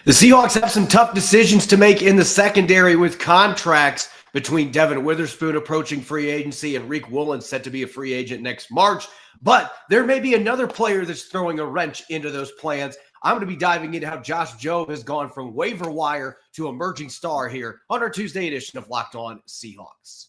The Seahawks have some tough decisions to make in the secondary with contracts between Devin Witherspoon approaching free agency and Reek Woolen set to be a free agent next March. But there may be another player that's throwing a wrench into those plans. I'm going to be diving into how Josh Jobe has gone from waiver wire to emerging star here on our Tuesday edition of Locked On Seahawks.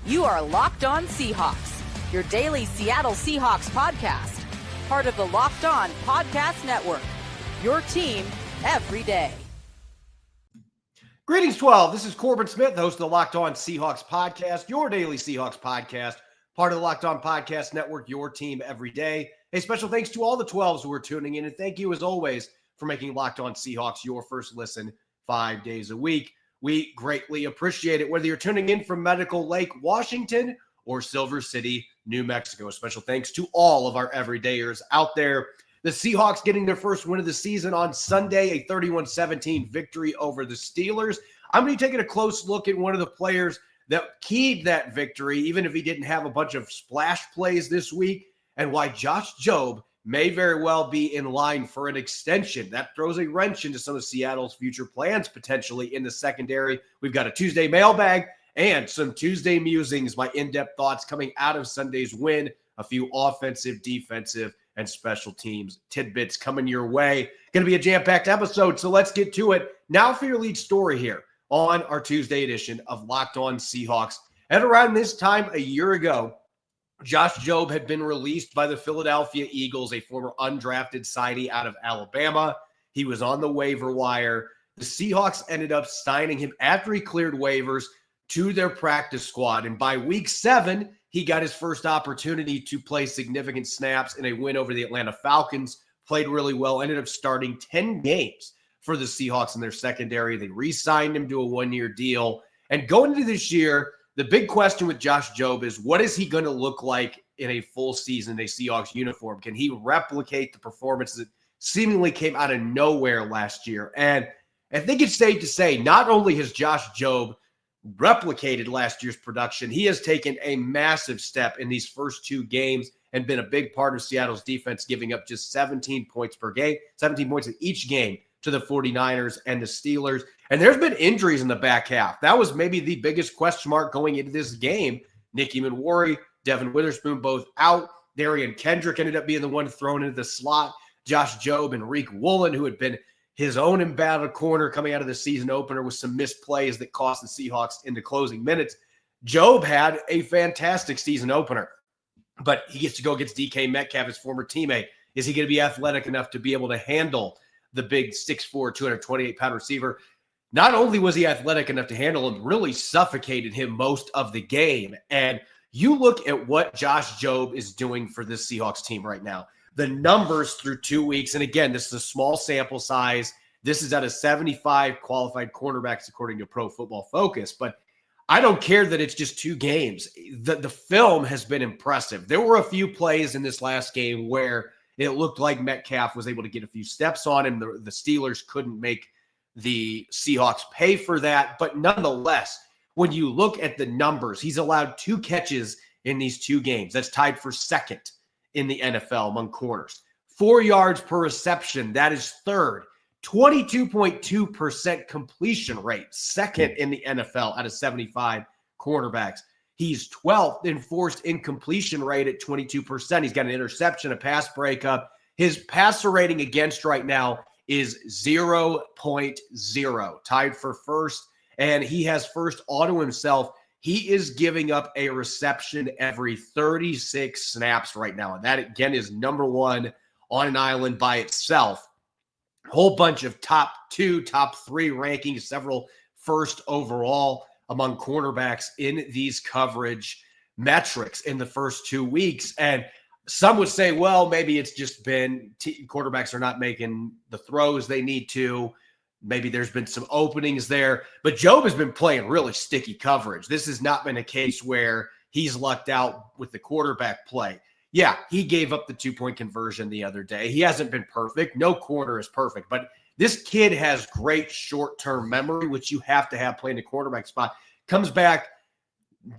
You are Locked On Seahawks, your daily Seattle Seahawks podcast, part of the Locked On Podcast Network, your team every day. Greetings, 12. This is Corbin Smith, host of the Locked On Seahawks podcast, your daily Seahawks podcast, part of the Locked On Podcast Network, your team every day. A special thanks to all the 12s who are tuning in, and thank you, as always, for making Locked On Seahawks your first listen 5 days a week. We greatly appreciate it, whether you're tuning in from Medical Lake, Washington, or Silver City, New Mexico. A special thanks to all of our everydayers out there. The Seahawks getting their first win of the season on Sunday, a 31-17 victory over the Steelers. I'm going to be taking a close look at one of the players that keyed that victory, even if he didn't have a bunch of splash plays this week, and why Josh Jobe may very well be in line for an extension. That throws a wrench into some of Seattle's future plans, potentially in the secondary. We've got a Tuesday mailbag and some Tuesday musings, my in-depth thoughts coming out of Sunday's win, a few offensive, defensive, and special teams tidbits coming your way. Going to be a jam-packed episode, so let's get to it. Now for your lead story here on our Tuesday edition of Locked On Seahawks. At around this time a year ago, Josh Jobe had been released by the Philadelphia Eagles, a former undrafted signee out of Alabama. He was on the waiver wire. The Seahawks ended up signing him after he cleared waivers to their practice squad. And by week 7, he got his first opportunity to play significant snaps in a win over the Atlanta Falcons. Played really well, ended up starting 10 games for the Seahawks in their secondary. They re-signed him to a one-year deal. And going into this year, the big question with Josh Jobe is, what is he going to look like in a full season in a Seahawks uniform? Can he replicate the performance that seemingly came out of nowhere last year? And I think it's safe to say not only has Josh Jobe replicated last year's production, he has taken a massive step in these first 2 games and been a big part of Seattle's defense, giving up just 17 points per game, 17 points in each game to the 49ers and the Steelers. And there's been injuries in the back half. That was maybe the biggest question mark going into this game. Nicky Manwari, Devin Witherspoon, both out. Darian Kendrick ended up being the one thrown into the slot. Josh Jobe and Reek Woolen, who had been his own embattled corner coming out of the season opener with some missed plays that cost the Seahawks in the closing minutes. Jobe had a fantastic season opener, but he gets to go against DK Metcalf, his former teammate. Is he going to be athletic enough to be able to handle the big 6'4", 228-pound receiver? Not only was he athletic enough to handle him, really suffocated him most of the game. And you look at what Josh Jobe is doing for this Seahawks team right now. The numbers through 2 weeks, and again, this is a small sample size. This is out of 75 qualified cornerbacks according to Pro Football Focus. But I don't care that it's just 2 games. The film has been impressive. There were a few plays in this last game where it looked like Metcalf was able to get a few steps on him. The Steelers couldn't make the Seahawks pay for that. But nonetheless, when you look at the numbers, he's allowed 2 catches in these 2 games. That's tied for second in the NFL among corners. 4 yards per reception, that is third. 22.2% completion rate, second in the NFL out of 75 cornerbacks. He's 12th in forced incompletion rate at 22%. He's got an interception, a pass breakup. His passer rating against right now is 0.0, tied for first, and he has first auto himself. He is giving up a reception every 36 snaps right now, and that, again, is number 1 on an island by itself. A whole bunch of top 2, top 3 rankings, several first overall among cornerbacks in these coverage metrics in the first 2 weeks. And some would say, well, maybe it's just been quarterbacks are not making the throws they need to. Maybe there's been some openings there. But Jobe has been playing really sticky coverage. This has not been a case where he's lucked out with the quarterback play. Yeah, he gave up the 2-point conversion the other day. He hasn't been perfect. No corner is perfect. But this kid has great short-term memory, which you have to have playing the quarterback spot. Comes back,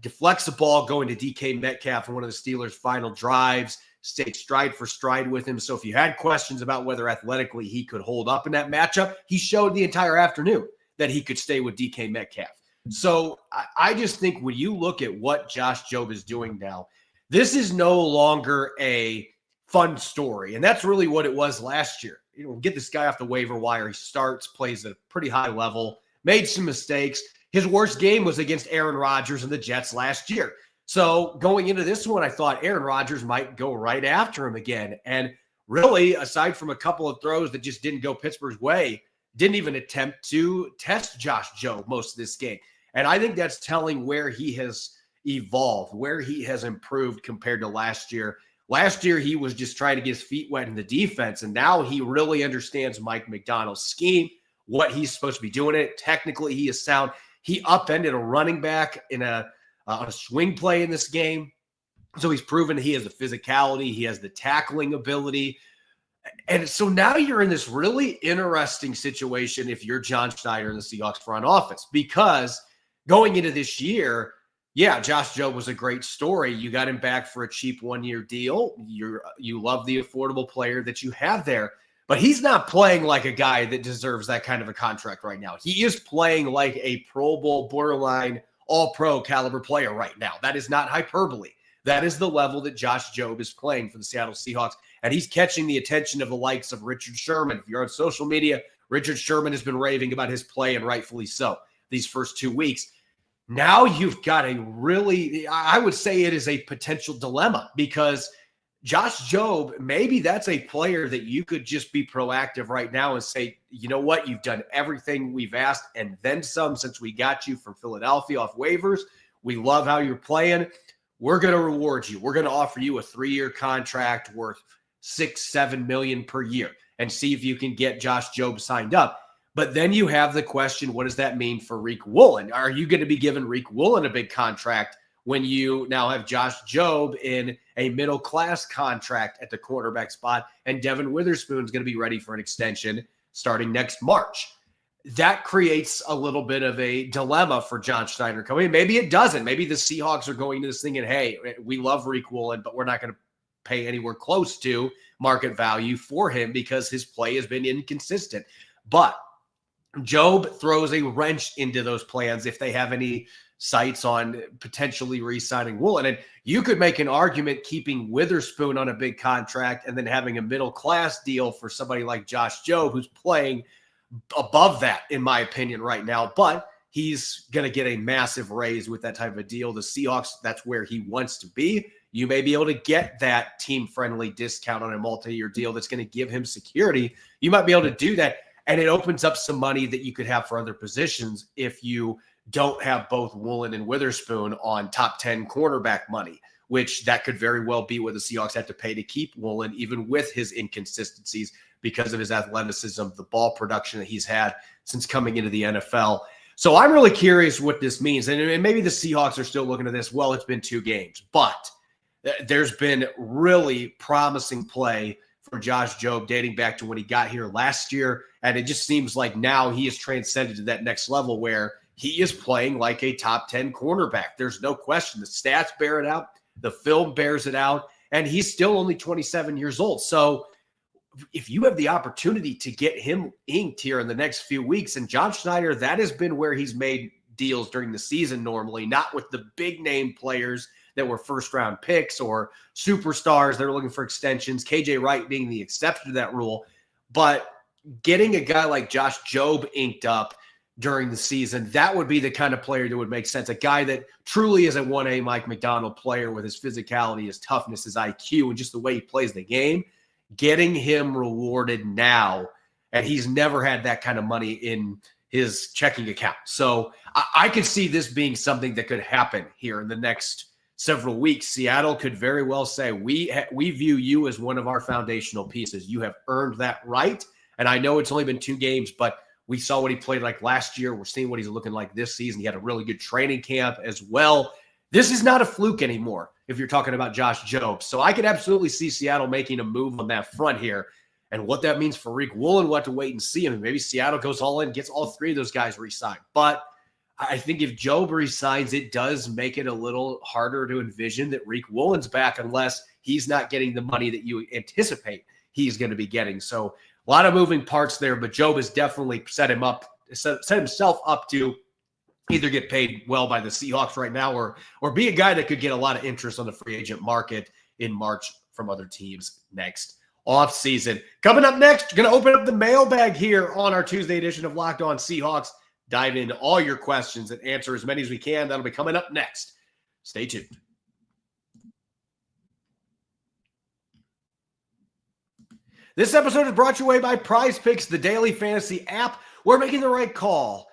deflects the ball going to DK Metcalf on one of the Steelers' final drives, stayed stride for stride with him. So if you had questions about whether athletically he could hold up in that matchup, he showed the entire afternoon that he could stay with DK Metcalf. So I just think when you look at what Josh Jobe is doing now, this is no longer a fun story. And that's really what it was last year. Get this guy off the waiver wire. He starts, plays at a pretty high level, made some mistakes. His worst game was against Aaron Rodgers and the Jets last year. So going into this one, I thought Aaron Rodgers might go right after him again. And really, aside from a couple of throws that just didn't go Pittsburgh's way, didn't even attempt to test Josh Jobe most of this game. And I think that's telling where he has evolved, where he has improved compared to last year. Last year, he was just trying to get his feet wet in the defense, and now he really understands Mike Macdonald's scheme, what he's supposed to be doing it. Technically, he is sound. He upended a running back in a swing play in this game. So he's proven he has the physicality. He has the tackling ability. And so now you're in this really interesting situation if you're John Schneider in the Seahawks front office, because going into this year, yeah, Josh Jobe was a great story. You got him back for a cheap one-year deal. You love the affordable player that you have there, but he's not playing like a guy that deserves that kind of a contract right now. He is playing like a Pro Bowl, borderline all-pro caliber player right now. That is not hyperbole. That is the level that Josh Jobe is playing for the Seattle Seahawks, and he's catching the attention of the likes of Richard Sherman. If you're on social media, Richard Sherman has been raving about his play, and rightfully so, these first 2 weeks. Now you've got a really, I would say it is a potential dilemma, because Josh Jobe, maybe that's a player that you could just be proactive right now and say, you know what, you've done everything we've asked and then some since we got you from Philadelphia off waivers. We love how you're playing. We're going to reward you. We're going to offer you a 3-year contract worth $6-7 million per year and see if you can get Josh Jobe signed up. But then you have the question, what does that mean for Riq Woolen? Are you going to be giving Riq Woolen a big contract when you now have Josh Jobe in a middle-class contract at the quarterback spot, and Devin Witherspoon is going to be ready for an extension starting next March? That creates a little bit of a dilemma for John Schneider coming in. Maybe it doesn't. Maybe the Seahawks are going to this thing and, hey, we love Riq Woolen, but we're not going to pay anywhere close to market value for him because his play has been inconsistent. But Jobe throws a wrench into those plans if they have any sights on potentially re-signing Woolen. And you could make an argument keeping Witherspoon on a big contract and then having a middle-class deal for somebody like Josh Jobe, who's playing above that, in my opinion, right now. But he's going to get a massive raise with that type of a deal. The Seahawks, that's where he wants to be. You may be able to get that team-friendly discount on a multi-year deal that's going to give him security. You might be able to do that. And it opens up some money that you could have for other positions if you don't have both Woolen and Witherspoon on top 10 cornerback money, which that could very well be what the Seahawks have to pay to keep Woolen, even with his inconsistencies because of his athleticism, the ball production that he's had since coming into the NFL. So I'm really curious what this means. And maybe the Seahawks are still looking at this, well, it's been 2 games, but there's been really promising play for Josh Jobe dating back to when he got here last year. And it just seems like now he has transcended to that next level where he is playing like a top 10 cornerback. There's no question. The stats bear it out. The film bears it out. And he's still only 27 years old. So if you have the opportunity to get him inked here in the next few weeks, and John Schneider, that has been where he's made deals during the season normally, not with the big name players that were first-round picks or superstars that are looking for extensions, KJ Wright being the exception to that rule. But getting a guy like Josh Jobe inked up during the season, that would be the kind of player that would make sense. A guy that truly is a 1A Mike Macdonald player with his physicality, his toughness, his IQ, and just the way he plays the game. Getting him rewarded now, and he's never had that kind of money in his checking account. So I could see this being something that could happen here in the next several weeks. Seattle could very well say, we view you as one of our foundational pieces. You have earned that right. And I know it's only been 2 games, but we saw what he played like last year. We're seeing what he's looking like this season. He had a really good training camp as well. This is not a fluke anymore if you're talking about Josh Jobe. So I could absolutely see Seattle making a move on that front here. And what that means for Riq Woolen, we'll have to wait and see. I mean, maybe Seattle goes all in, gets all 3 of those guys re-signed. But I think if Jobe resigns, it does make it a little harder to envision that Reek Woolen's back unless he's not getting the money that you anticipate he's going to be getting. So a lot of moving parts there, but Jobe has definitely set himself up to either get paid well by the Seahawks right now or be a guy that could get a lot of interest on the free agent market in March from other teams next offseason. Coming up next, going to open up the mailbag here on our Tuesday edition of Locked On Seahawks. Dive into all your questions and answer as many as we can. That'll be coming up next. Stay tuned. This episode is brought your way by Prize Picks, the daily fantasy app where making the right call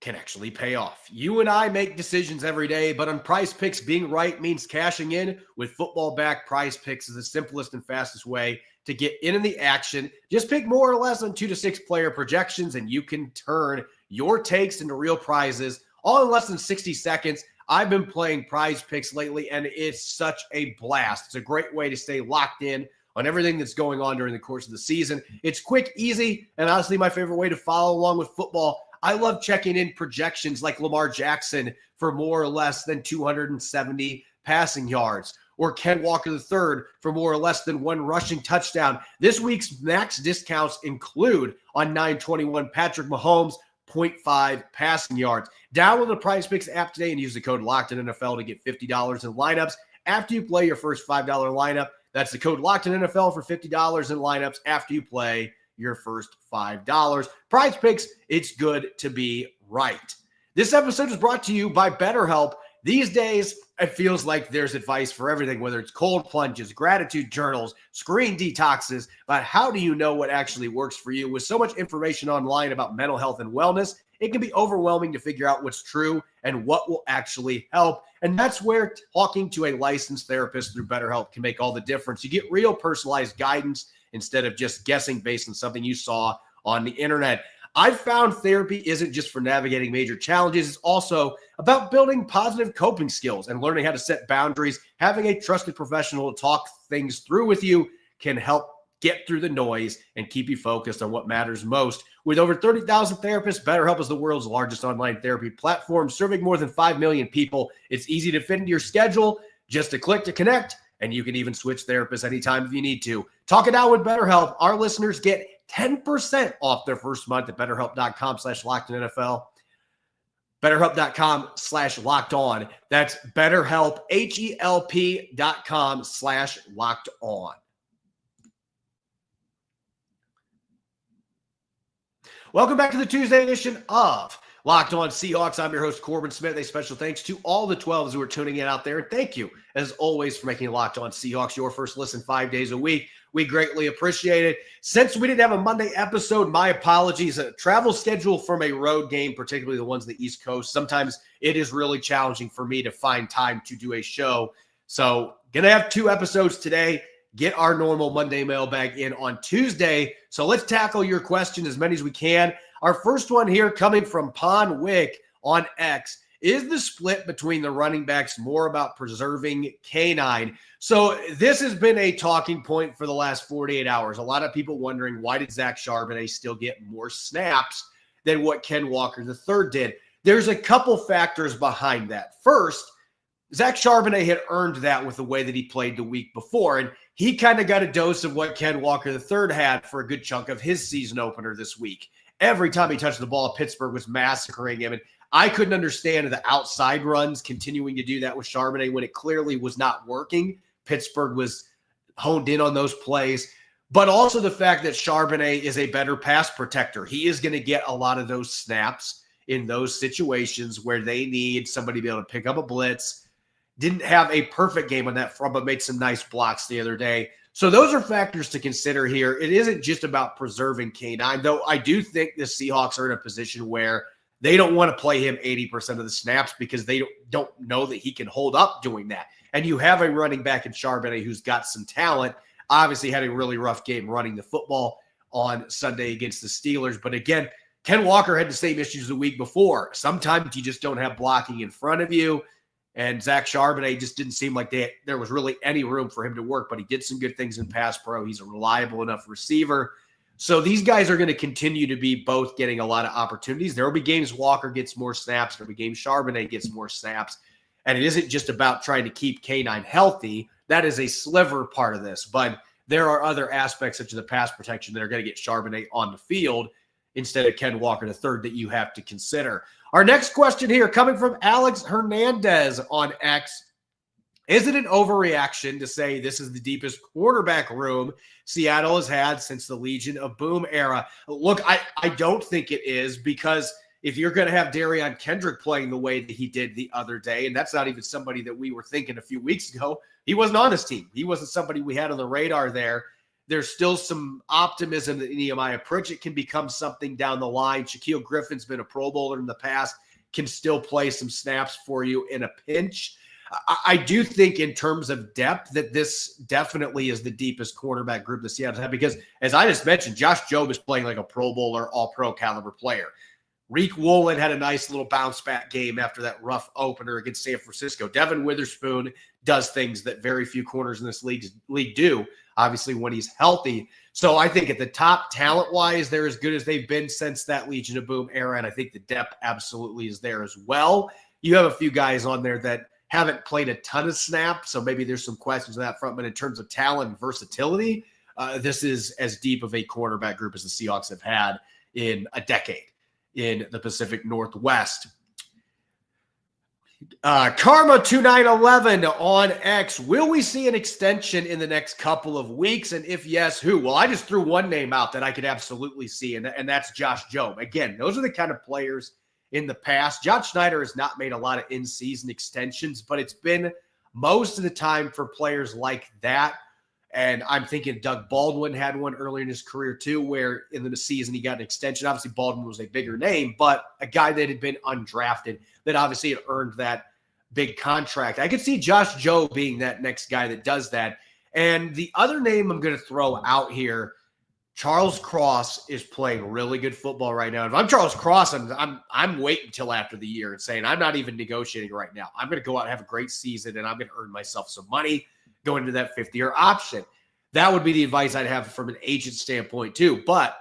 can actually pay off. You and I make decisions every day, but on Prize Picks, being right means cashing in. With football back, Prize Picks is the simplest and fastest way to get in the action. Just pick more or less on 2 to 6 player projections, and you can turn your takes into real prizes all in less than 60 seconds. I've been playing Prize Picks lately, and it's such a blast. It's a great way to stay locked in on everything that's going on during the course of the season. It's quick, easy, and honestly my favorite way to follow along with football. I love checking in projections like Lamar Jackson for more or less than 270 passing yards, or Ken Walker III for more or less than 1 rushing touchdown. This week's max discounts include on 921 Patrick Mahomes, 0.5 passing yards. Download the Prize Picks app today and use the code LOCKEDINNFL to get $50 in lineups after you play your first $5 lineup. That's the code LOCKEDINNFL for $50 in lineups after you play your first $5. Prize Picks, it's good to be right. This episode is brought to you by BetterHelp. These days, it feels like there's advice for everything, whether it's cold plunges, gratitude journals, screen detoxes, but how do you know what actually works for you? With so much information online about mental health and wellness, it can be overwhelming to figure out what's true and what will actually help. And that's where talking to a licensed therapist through BetterHelp can make all the difference. You get real personalized guidance instead of just guessing based on something you saw on the internet. I've found therapy isn't just for navigating major challenges. It's also about building positive coping skills and learning how to set boundaries. Having a trusted professional to talk things through with you can help get through the noise and keep you focused on what matters most. With over 30,000 therapists, BetterHelp is the world's largest online therapy platform, serving more than 5 million people. It's easy to fit into your schedule, just a click to connect, and you can even switch therapists anytime if you need to. Talk it out with BetterHelp. Our listeners get 10% off their first month at BetterHelp.com/LockedOnNFL. BetterHelp.com/LockedOn. That's BetterHelp, HELP.com/LockedOn. Welcome back to the Tuesday edition of Locked On Seahawks. I'm your host, Corbin Smith. A special thanks to all the 12s who are tuning in out there. And thank you, as always, for making Locked On Seahawks your first listen 5 days a week. We greatly appreciate it. Since we didn't have a Monday episode, my apologies. A travel schedule from a road game, particularly the ones on the East Coast, sometimes it is really challenging for me to find time to do a show. So going to have 2 episodes today. Get our normal Monday mailbag in on Tuesday. So let's tackle your questions, as many as we can. Our first one here coming from Pon Wick on X. Is the split between the running backs more about preserving K9? So this has been a talking point for the last 48 hours. A lot of people wondering, why did Zach Charbonnet still get more snaps than what Ken Walker III did? There's a couple factors behind that. First, Zach Charbonnet had earned that with the way that he played the week before, and he kind of got a dose of what Ken Walker III had for a good chunk of his season opener this week. Every time he touched the ball, Pittsburgh was massacring him, and I couldn't understand the outside runs continuing to do that with Charbonnet when it clearly was not working. Pittsburgh was honed in on those plays, but also the fact that Charbonnet is a better pass protector. He is going to get a lot of those snaps in those situations where they need somebody to be able to pick up a blitz. Didn't have a perfect game on that front, but made some nice blocks the other day. So those are factors to consider here. It isn't just about preserving K9, though I do think the Seahawks are in a position where they don't want to play him 80% of the snaps because they don't know that he can hold up doing that. And you have a running back in Charbonnet who's got some talent, obviously had a really rough game running the football on Sunday against the Steelers. But again, Ken Walker had the same issues the week before. Sometimes you just don't have blocking in front of you. And Zach Charbonnet just didn't seem like there was really any room for him to work, but he did some good things in pass pro. He's a reliable enough receiver. So these guys are going to continue to be both getting a lot of opportunities. There will be games Walker gets more snaps. There will be games Charbonnet gets more snaps. And it isn't just about trying to keep K9 healthy. That is a sliver part of this. But there are other aspects such as the pass protection that are going to get Charbonnet on the field instead of Ken Walker III that you have to consider. Our next question here coming from Alex Hernandez on X. Is it an overreaction to say this is the deepest quarterback room Seattle has had since the Legion of Boom era? Look, I don't think it is, because if you're going to have Darion Kendrick playing the way that he did the other day, and that's not even somebody that we were thinking a few weeks ago, he wasn't on his team. He wasn't somebody we had on the radar there. There's still some optimism that Nehemiah Pritchett can become something down the line. Shaquille Griffin's been a Pro Bowler in the past, can still play some snaps for you in a pinch. I do think in terms of depth that this definitely is the deepest cornerback group the Seattle have, because as I just mentioned, Josh Jobe is playing like a Pro Bowler, all-pro caliber player. Reek Woolen had a nice little bounce-back game after that rough opener against San Francisco. Devin Witherspoon does things that very few corners in this league do, obviously when he's healthy. So I think at the top, talent-wise, they're as good as they've been since that Legion of Boom era, and I think the depth absolutely is there as well. You have a few guys on there that haven't played a ton of snaps, so maybe there's some questions on that front. But in terms of talent and versatility, this is as deep of a quarterback group as the Seahawks have had in a decade in the Pacific Northwest. Karma2911 on X. Will we see an extension in the next couple of weeks? And if yes, who? Well, I just threw one name out that I could absolutely see, and that's Josh Jobe. Again, those are the kind of players in the past. John Schneider has not made a lot of in-season extensions, but it's been most of the time for players like that. And I'm thinking Doug Baldwin had one earlier in his career too, where in the season he got an extension. Obviously, Baldwin was a bigger name, but a guy that had been undrafted that obviously had earned that big contract. I could see Josh Jobe being that next guy that does that. And the other name I'm going to throw out here, Charles Cross is playing really good football right now. If I'm Charles Cross, I'm waiting until after the year and saying I'm not even negotiating right now. I'm going to go out and have a great season, and I'm going to earn myself some money going into that fifth-year option. That would be the advice I'd have from an agent standpoint too. But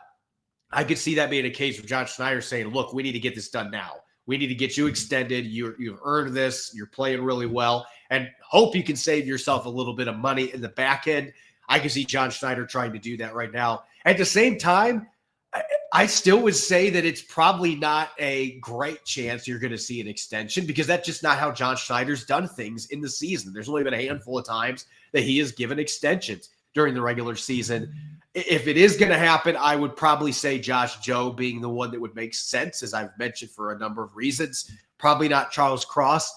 I could see that being a case of John Schneider saying, look, we need to get this done now. We need to get you extended. You've earned this. You're playing really well, and hope you can save yourself a little bit of money in the back end. I can see John Schneider trying to do that right now. At the same time, I still would say that it's probably not a great chance you're going to see an extension, because that's just not how John Schneider's done things in the season. There's only been a handful of times that he has given extensions during the regular season. If it is going to happen, I would probably say Josh Jobe being the one that would make sense, as I've mentioned, for a number of reasons. Probably not Charles Cross.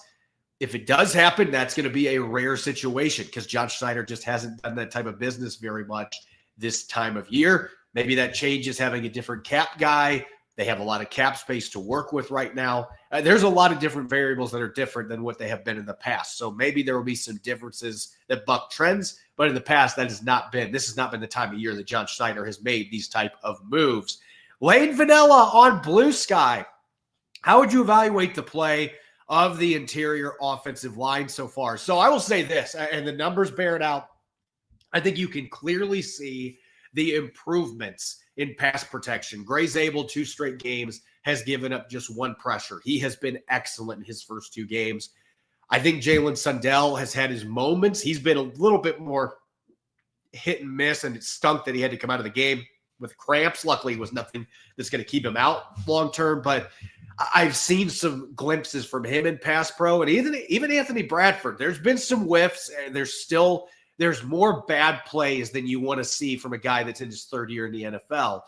If it does happen, that's going to be a rare situation, because John Schneider just hasn't done that type of business very much this time of year. Maybe that changes having a different cap guy. They have a lot of cap space to work with right now. There's a lot of different variables that are different than what they have been in the past. So maybe there will be some differences that buck trends, but in the past, this has not been the time of year that John Schneider has made these type of moves. Lane Vanilla on Blue Sky. How would you evaluate the play of the interior offensive line so far? So I will say this, and the numbers bear it out. I think you can clearly see the improvements in pass protection. Gray Zabel, 2 straight games, has given up just 1 pressure. He has been excellent in his first 2 games. I think Jalen Sundell has had his moments. He's been a little bit more hit and miss, and it stunk that he had to come out of the game with cramps. Luckily, it was nothing that's going to keep him out long term, but I've seen some glimpses from him in pass pro, and even Anthony Bradford. There's been some whiffs, and there's more bad plays than you want to see from a guy that's in his 3rd year in the NFL.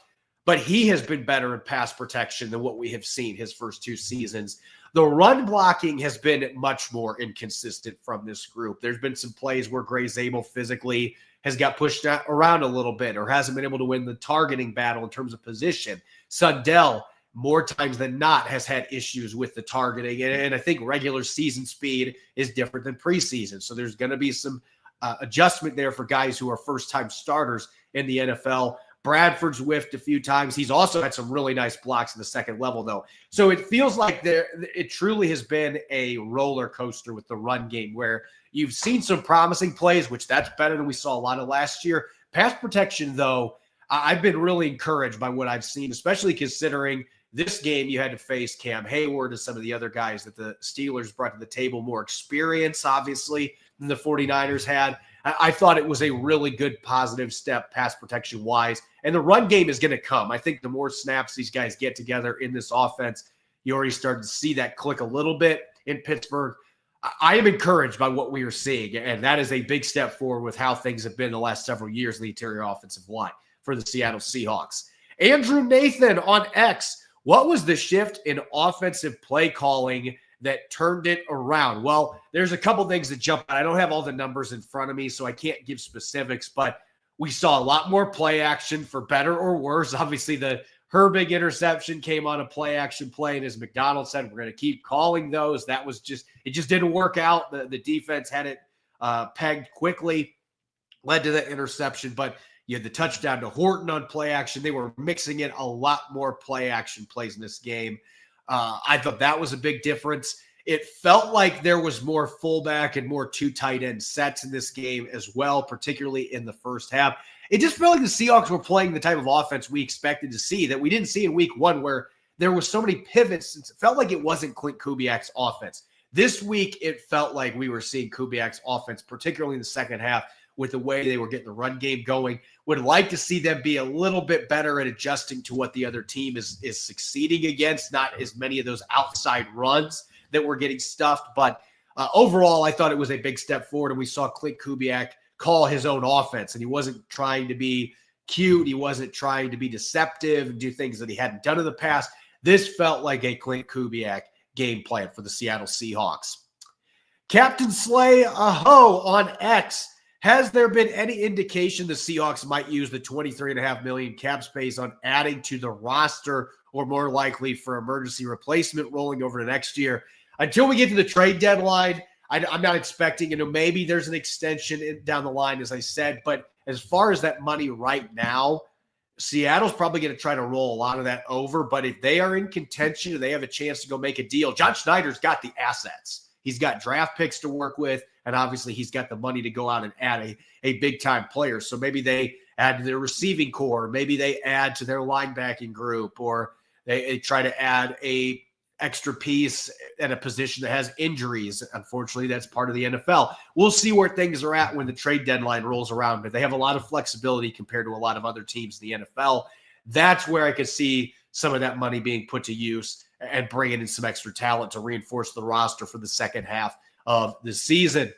But he has been better in pass protection than what we have seen his first 2 seasons. The run blocking has been much more inconsistent from this group. There's been some plays where Gray Zabel physically has got pushed around a little bit or hasn't been able to win the targeting battle in terms of position. Sundell, more times than not, has had issues with the targeting. And I think regular season speed is different than preseason. So there's going to be some adjustment there for guys who are first-time starters in the NFL. Bradford's whiffed a few times. He's also had some really nice blocks in the second level, though. So it feels like it truly has been a roller coaster with the run game, where you've seen some promising plays, which that's better than we saw a lot of last year. Pass protection, though, I've been really encouraged by what I've seen, especially considering this game you had to face Cam Hayward and some of the other guys that the Steelers brought to the table, more experience, obviously, than the 49ers had. I thought it was a really good positive step pass protection-wise, and the run game is going to come. I think the more snaps these guys get together in this offense, you already started to see that click a little bit in Pittsburgh. I am encouraged by what we are seeing, and that is a big step forward with how things have been the last several years in the interior offensive line for the Seattle Seahawks. Andrew Nathan on X, what was the shift in offensive play calling that turned it around? Well, there's a couple things that jump out. I don't have all the numbers in front of me, so I can't give specifics, but we saw a lot more play action for better or worse. Obviously, the Herbig interception came on a play action play, and as Macdonald said, we're going to keep calling those. That was it just didn't work out. The defense had it pegged quickly, led to the interception, but you had the touchdown to Horton on play action. They were mixing in a lot more play action plays in this game. I thought that was a big difference. It felt like there was more fullback and more two tight end sets in this game as well, particularly in the first half. It just felt like the Seahawks were playing the type of offense we expected to see that we didn't see in week one, where there was so many pivots. It felt like it wasn't Clint Kubiak's offense. This week, it felt like we were seeing Kubiak's offense, particularly in the second half, with the way they were getting the run game going. Would like to see them be a little bit better at adjusting to what the other team is succeeding against, not as many of those outside runs that were getting stuffed. But overall, I thought it was a big step forward, and we saw Clint Kubiak call his own offense, and he wasn't trying to be cute. He wasn't trying to be deceptive and do things that he hadn't done in the past. This felt like a Clint Kubiak game plan for the Seattle Seahawks. Captain Slay Aho on X, has there been any indication the Seahawks might use the $23.5 million cap space on adding to the roster, or more likely for emergency replacement rolling over to next year? Until we get to the trade deadline, I'm not expecting, maybe there's an extension down the line, as I said, but as far as that money right now, Seattle's probably going to try to roll a lot of that over. But if they are in contention and they have a chance to go make a deal, John Schneider's got the assets. He's got draft picks to work with, and obviously he's got the money to go out and add a big-time player. So maybe they add to their receiving core, maybe they add to their linebacking group, or they try to add a extra piece at a position that has injuries. Unfortunately, that's part of the NFL. We'll see where things are at when the trade deadline rolls around, but they have a lot of flexibility compared to a lot of other teams in the NFL. That's where I could see some of that money being put to use and bringing in some extra talent to reinforce the roster for the second half of the season.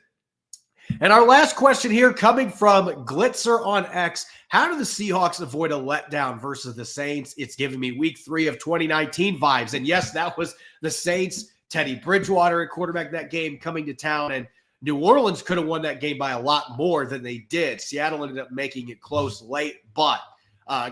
And our last question here, coming from Glitzer on X, how do the Seahawks avoid a letdown versus the Saints? It's giving me week 3 of 2019 vibes. And yes, that was the Saints, Teddy Bridgewater at quarterback that game coming to town. And New Orleans could have won that game by a lot more than they did. Seattle ended up making it close late, but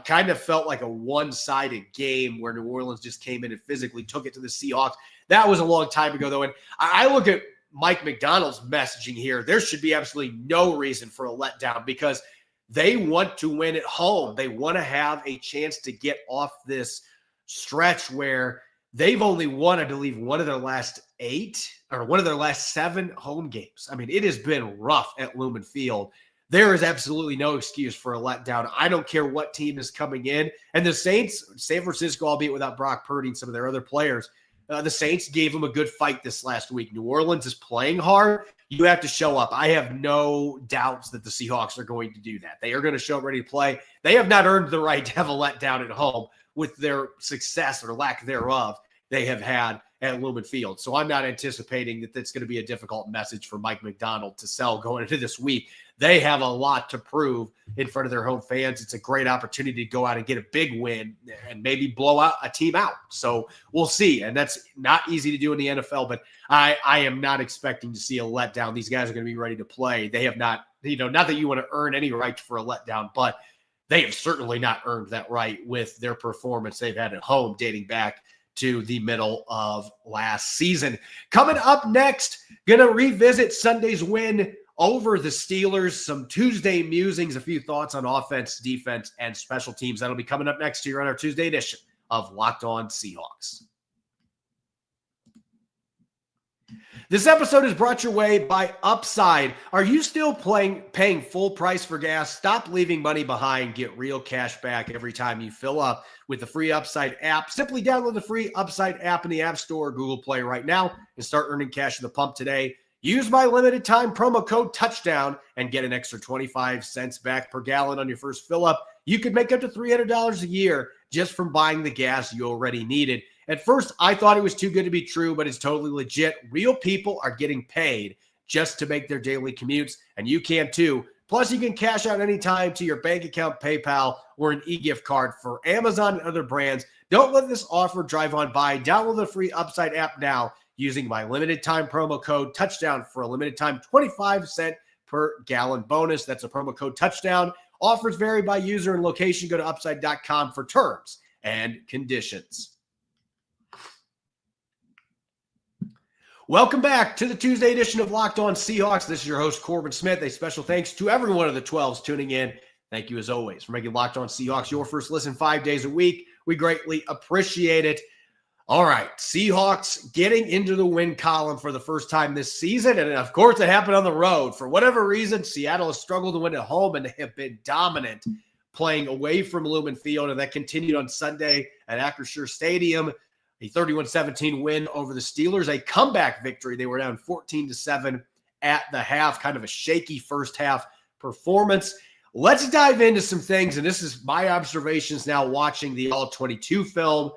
kind of felt like a one-sided game where New Orleans just came in and physically took it to the Seahawks. That was a long time ago, though. And I look at Mike Macdonald's messaging here. There should be absolutely no reason for a letdown because they want to win at home. They want to have a chance to get off this stretch where they've only won, I believe, one of their last 7 home games. I mean, it has been rough at Lumen Field. There is absolutely no excuse for a letdown. I don't care what team is coming in. And the Saints, San Francisco, albeit without Brock Purdy and some of their other players, the Saints gave them a good fight this last week. New Orleans is playing hard. You have to show up. I have no doubts that the Seahawks are going to do that. They are going to show up ready to play. They have not earned the right to have a letdown at home with their success or lack thereof they have had at Lumen Field. So I'm not anticipating that that's going to be a difficult message for Mike Macdonald to sell going into this week. They have a lot to prove in front of their home fans. It's a great opportunity to go out and get a big win and maybe blow out a team out. So we'll see. And that's not easy to do in the NFL, but I am not expecting to see a letdown. These guys are going to be ready to play. They have not, not that you want to earn any right for a letdown, but they have certainly not earned that right with their performance they've had at home dating back to the middle of last season. Coming up next, going to revisit Sunday's win over the Steelers, some Tuesday musings, a few thoughts on offense, defense, and special teams. That'll be coming up next year on our Tuesday edition of Locked On Seahawks. This episode is brought your way by Upside. Are you still paying full price for gas? Stop leaving money behind. Get real cash back every time you fill up with the free Upside app. Simply download the free Upside app in the App Store or Google Play right now and start earning cash at the pump today. Use my limited time promo code TOUCHDOWN and get an extra 25 cents back per gallon on your first fill up. You could make up to $300 a year just from buying the gas you already needed. At first, I thought it was too good to be true, but it's totally legit. Real people are getting paid just to make their daily commutes, and you can too. Plus, you can cash out anytime to your bank account, PayPal, or an e-gift card for Amazon and other brands. Don't let this offer drive on by. Download the free Upside app now using my limited time promo code TOUCHDOWN for a limited time 25-cent per gallon bonus. That's a promo code TOUCHDOWN. Offers vary by user and location. Go to upside.com for terms and conditions. Welcome back to the Tuesday edition of Locked On Seahawks. This is your host, Corbin Smith. A special thanks to every one of the 12s tuning in. Thank you, as always, for making Locked On Seahawks your first listen 5 days a week. We greatly appreciate it. All right, Seahawks getting into the win column for the first time this season. And, of course, it happened on the road. For whatever reason, Seattle has struggled to win at home, and they have been dominant playing away from Lumen Field. And that continued on Sunday at Acrisure Stadium. A 31-17 win over the Steelers, a comeback victory. They were down 14-7 at the half, kind of a shaky first half performance. Let's dive into some things, and this is my observations now watching the All-22 film,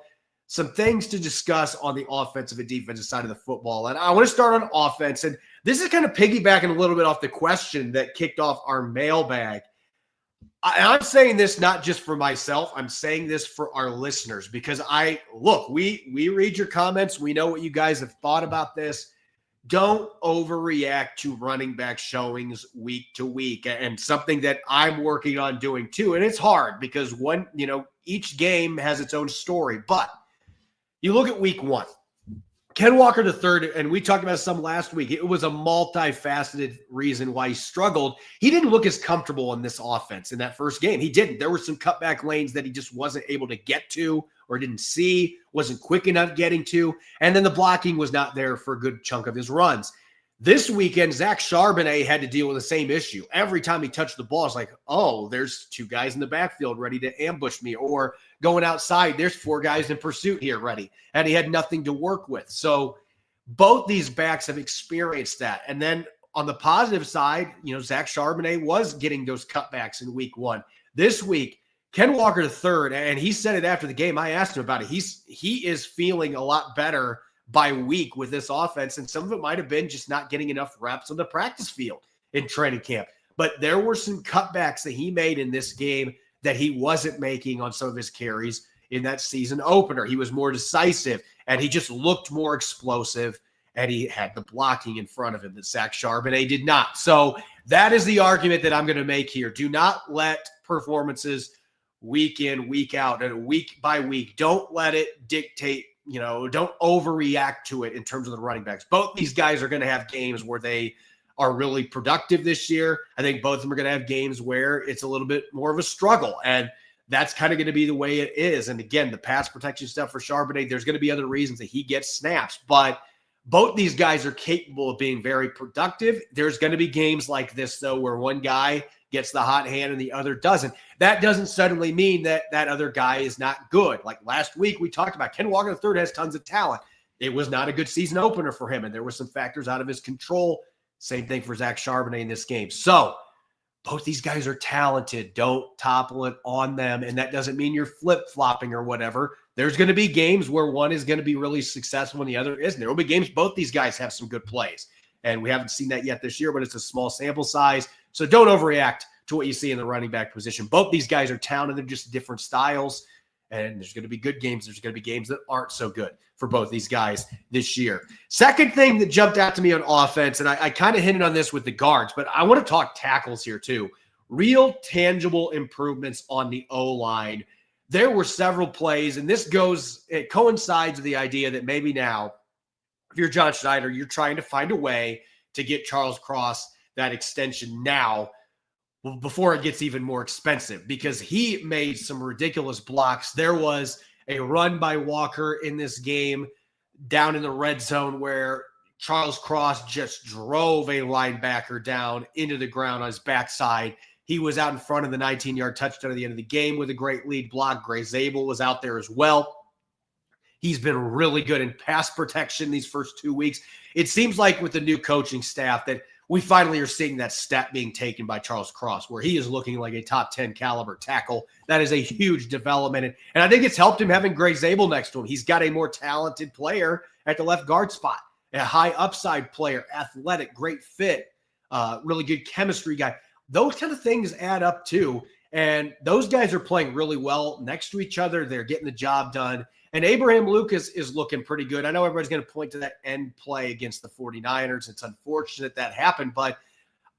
some things to discuss on the offensive and defensive side of the football. And I want to start on offense, and this is kind of piggybacking a little bit off the question that kicked off our mailbag. I'm saying this not just for myself. I'm saying this for our listeners because we read your comments. We know what you guys have thought about this. Don't overreact to running back showings week to week, and something that I'm working on doing too. And it's hard because each game has its own story. But you look at week one. Ken Walker III, and we talked about some last week, it was a multifaceted reason why he struggled. He didn't look as comfortable in this offense in that first game. He didn't. There were some cutback lanes that he just wasn't able to get to or didn't see, wasn't quick enough getting to, and then the blocking was not there for a good chunk of his runs. This weekend, Zach Charbonnet had to deal with the same issue. Every time he touched the ball, it's like, oh, there's two guys in the backfield ready to ambush me, or going outside, there's four guys in pursuit here ready, and he had nothing to work with. So both these backs have experienced that. And then on the positive side, Zach Charbonnet was getting those cutbacks in week one. This week, Ken Walker III, and he said it after the game, I asked him about it, he is feeling a lot better by week with this offense, and some of it might have been just not getting enough reps on the practice field in training camp. But there were some cutbacks that he made in this game that he wasn't making on some of his carries in that season opener. He was more decisive, and he just looked more explosive, and he had the blocking in front of him that Zach Charbonnet did not. So that is the argument that I'm going to make here. Do not let performances week in, week out, and week by week, don't let it dictate. Don't overreact to it in terms of the running backs. Both these guys are going to have games where they are really productive this year. I think both of them are going to have games where it's a little bit more of a struggle, and that's kind of going to be the way it is. And again, the pass protection stuff for Charbonnet, there's going to be other reasons that he gets snaps, but both these guys are capable of being very productive. There's going to be games like this, though, where one guy gets the hot hand and the other doesn't. That doesn't suddenly mean that that other guy is not good. Like last week, we talked about Ken Walker III has tons of talent. It was not a good season opener for him, and there were some factors out of his control. Same thing for Zach Charbonnet in this game. So both these guys are talented. Don't topple it on them, and that doesn't mean you're flip-flopping or whatever. There's going to be games where one is going to be really successful and the other isn't. There will be games both these guys have some good plays, and we haven't seen that yet this year, but it's a small sample size. So don't overreact to what you see in the running back position. Both these guys are talented. They're just different styles, and there's going to be good games. There's going to be games that aren't so good for both these guys this year. Second thing that jumped out to me on offense, and I kind of hinted on this with the guards, but I want to talk tackles here too. Real tangible improvements on the O-line. There were several plays, and it coincides with the idea that maybe now, if you're John Schneider, you're trying to find a way to get Charles Cross that extension now before it gets even more expensive, because he made some ridiculous blocks. There was a run by Walker in this game down in the red zone where Charles Cross just drove a linebacker down into the ground on his backside. He was out in front of the 19-yard touchdown at the end of the game with a great lead block. Gray Zabel was out there as well. He's been really good in pass protection these first 2 weeks. It seems like with the new coaching staff that we finally are seeing that step being taken by Charles Cross, where he is looking like a top 10 caliber tackle. That is a huge development. And I think it's helped him having Gray Zabel next to him. He's got a more talented player at the left guard spot, a high upside player, athletic, great fit, really good chemistry guy. Those kind of things add up too. And those guys are playing really well next to each other. They're getting the job done. And Abraham Lucas is looking pretty good. I know everybody's going to point to that end play against the 49ers. It's unfortunate that happened, but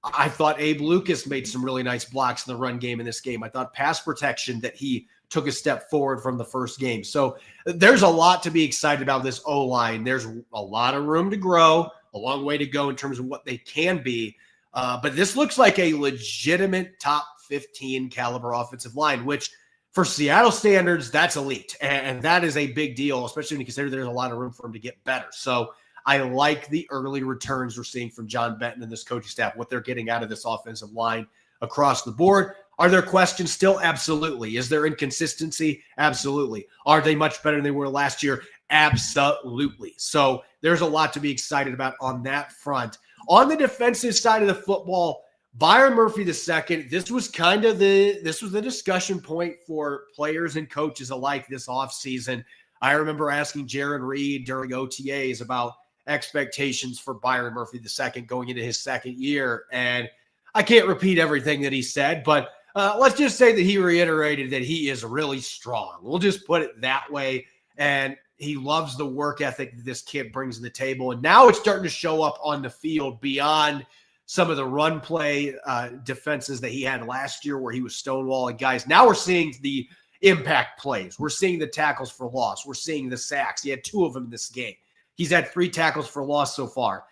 I thought Abe Lucas made some really nice blocks in the run game in this game. I thought pass protection that he took a step forward from the first game. So there's a lot to be excited about this O-line. There's a lot of room to grow, a long way to go in terms of what they can be. But this looks like a legitimate top 15 caliber offensive line, which for Seattle standards, that's elite. And that is a big deal, especially when you consider there's a lot of room for him to get better. So I like the early returns we're seeing from John Benton and this coaching staff, what they're getting out of this offensive line across the board. Are there questions still? Absolutely. Is there inconsistency? Absolutely. Are they much better than they were last year? Absolutely. So there's a lot to be excited about on that front. On the defensive side of the football, Byron Murphy II, this was the discussion point for players and coaches alike this offseason. I remember asking Jaron Reed during OTAs about expectations for Byron Murphy II going into his second year. And I can't repeat everything that he said, but let's just say that he reiterated that he is really strong. We'll just put it that way. And he loves the work ethic that this kid brings to the table. And now it's starting to show up on the field beyond some of the run play defenses that he had last year where he was stonewalling guys. Now we're seeing the impact plays. We're seeing the tackles for loss. We're seeing the sacks. He had 2 of them in this game. He's had 3 tackles for loss so far.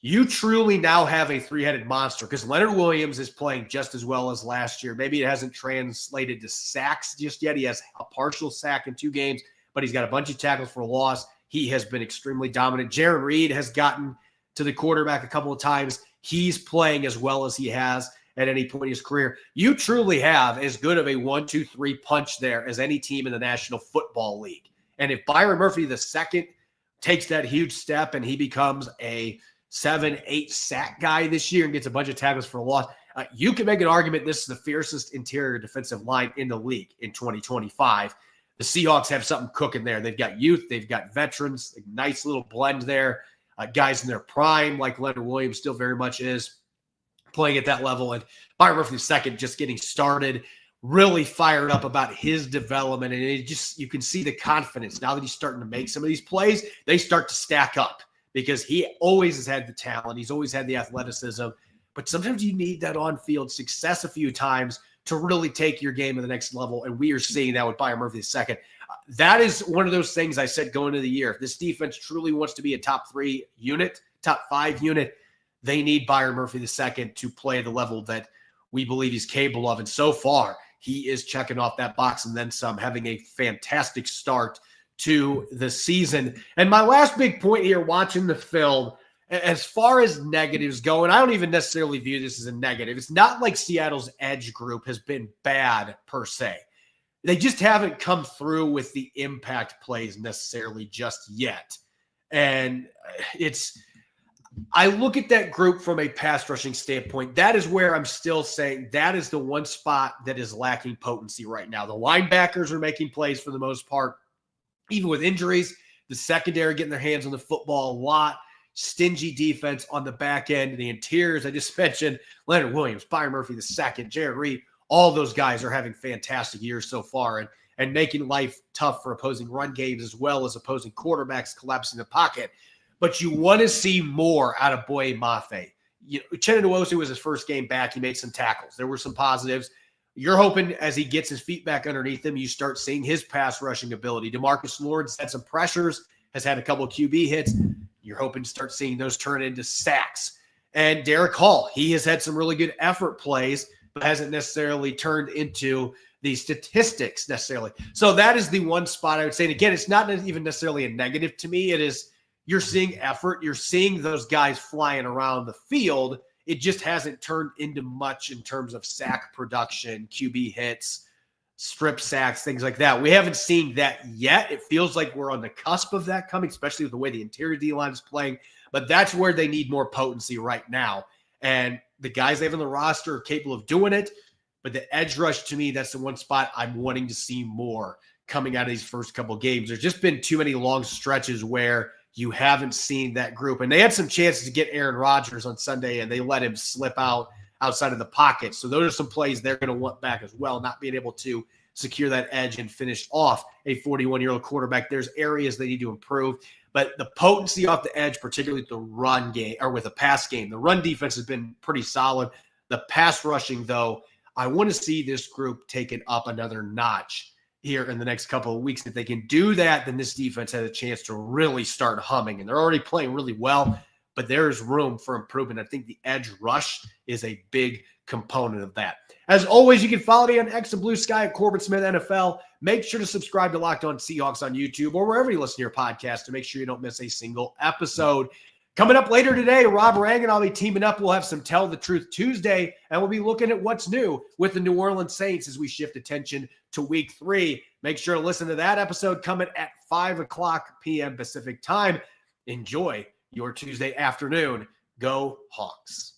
You truly now have a 3-headed monster because Leonard Williams is playing just as well as last year. Maybe it hasn't translated to sacks just yet. He has a partial sack in 2 games, but he's got a bunch of tackles for loss. He has been extremely dominant. Jaron Reed has gotten to the quarterback a couple of times. He's playing as well as he has at any point in his career. You truly have as good of a 1-2-3 punch there as any team in the National Football League. And if Byron Murphy II takes that huge step and he becomes a 7-8 sack guy this year and gets a bunch of tackles for a loss, you can make an argument this is the fiercest interior defensive line in the league in 2025. The Seahawks have something cooking there. They've got youth. They've got veterans. A nice little blend there. Guys in their prime, like Leonard Williams still very much is, playing at that level. And Byron Murphy II just getting started, really fired up about his development. And you can see the confidence. Now that he's starting to make some of these plays, they start to stack up because he always has had the talent. He's always had the athleticism. But sometimes you need that on-field success a few times to really take your game to the next level. And we are seeing that with Byron Murphy II. That is one of those things I said going into the year. If this defense truly wants to be a top 3 unit, top 5 unit, they need Byron Murphy II to play at the level that we believe he's capable of. And so far, he is checking off that box and then some, having a fantastic start to the season. And my last big point here, watching the film, as far as negatives go, and I don't even necessarily view this as a negative. It's not like Seattle's edge group has been bad per se. They just haven't come through with the impact plays necessarily just yet. And I look at that group from a pass rushing standpoint. That is where I'm still saying that is the one spot that is lacking potency right now. The linebackers are making plays for the most part, even with injuries. The secondary getting their hands on the football a lot. Stingy defense on the back end. The interiors, I just mentioned, Leonard Williams, Byron Murphy II, Jaron Reed. All those guys are having fantastic years so far and making life tough for opposing run games as well as opposing quarterbacks collapsing the pocket. But you want to see more out of Boye Mafe. Uchenna Nwosu was his first game back. He made some tackles. There were some positives. You're hoping as he gets his feet back underneath him, you start seeing his pass rushing ability. DeMarcus Lawrence had some pressures, has had a couple of QB hits. You're hoping to start seeing those turn into sacks. And Derek Hall, he has had some really good effort plays, but hasn't necessarily turned into the statistics necessarily. So that is the one spot I would say. And again, it's not even necessarily a negative to me. It is you're seeing effort. You're seeing those guys flying around the field. It just hasn't turned into much in terms of sack production, QB hits, strip sacks, things like that. We haven't seen that yet. It feels like we're on the cusp of that coming, especially with the way the interior D-line is playing. But that's where they need more potency right now. And the guys they have on the roster are capable of doing it. But the edge rush, to me, that's the one spot I'm wanting to see more coming out of these first couple games. There's just been too many long stretches where you haven't seen that group. And they had some chances to get Aaron Rodgers on Sunday, and they let him slip out outside of the pocket. So those are some plays they're going to want back as well, not being able to secure that edge and finish off a 41-year-old quarterback. There's areas they need to improve. But the potency off the edge, particularly with the run game or with a pass game, the run defense has been pretty solid. The pass rushing, though, I want to see this group take it up another notch here in the next couple of weeks. If they can do that, then this defense has a chance to really start humming. And they're already playing really well, but there's room for improvement. I think the edge rush is a big component of that. As always, you can follow me on X and Blue Sky at Corbin Smith NFL. Make sure to subscribe to Locked On Seahawks on YouTube or wherever you listen to your podcast to make sure you don't miss a single episode. Coming up later today, Rob Rang and I'll be teaming up. We'll have some Tell the Truth Tuesday, and we'll be looking at what's new with the New Orleans Saints as we shift attention to Week 3. Make sure to listen to that episode coming at 5 o'clock p.m. Pacific time. Enjoy your Tuesday afternoon. Go Hawks.